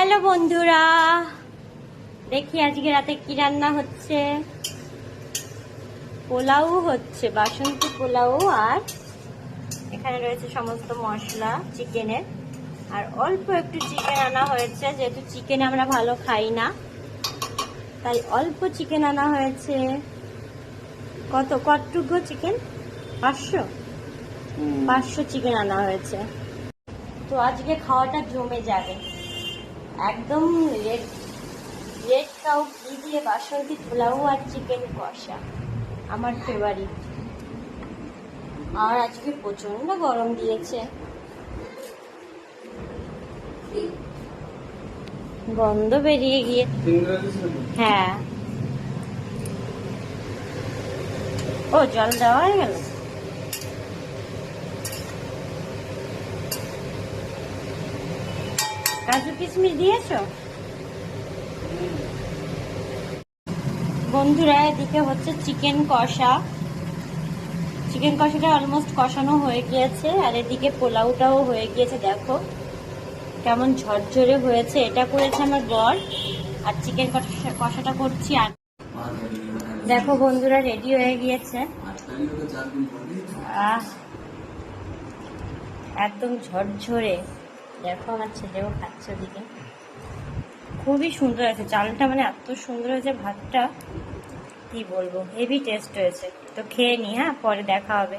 Hello বন্ধুরা, দেখি আজকে রাতে কি রান্না হচ্ছে। পোলাও হচ্ছে, বাসন্তী পোলাও। আর এখানে রয়েছে সমস্ত মশলা চিকেনের, আর অল্প একটু চিকেন আনা হয়েছে, যেহেতু চিকেন আমরা ভালো খাই না তাই অল্প চিকেন আনা হয়েছে। কতটুকু চিকেন? 500 চিকেন আনা হয়েছে। তো আজকে খাওয়াটা জমে যাবে একদম। রেড কাউ ঘি দিয়ে বাসন্তী পোলাও আর চিকেন কষা আমার ফেভারিট। আর আজকে প্রচন্ড গরম দিয়েছে, গন্ধ বেরিয়ে গিয়ে। হ্যাঁ, ও জল দেওয়া হয়ে গেল। কাজু কিশমিশ দিয়েছো? বন্ধুরা, এদিকে হচ্ছে চিকেন কষা। চিকেন কষাটা অলমোস্ট কষানো হয়ে গিয়েছে, আর এদিকে পোলাওটাও হয়ে গিয়েছে। দেখো কেমন ঝরঝরে হয়েছে। এটা করেছে আমার বর, আর চিকেন কষাটা করছি। আর দেখো বন্ধুরা, রেডি হয়ে গিয়েছে। একদম ঝরঝরে। দেখো আমার ছেলেও খাচ্ছে ওদিকে। খুবই সুন্দর আছে চালটা, মানে এত সুন্দর হয়েছে ভাতটা, কি বলবো, হেভি টেস্ট হয়েছে। তো খেয়ে নি, হ্যাঁ, পরে দেখা হবে।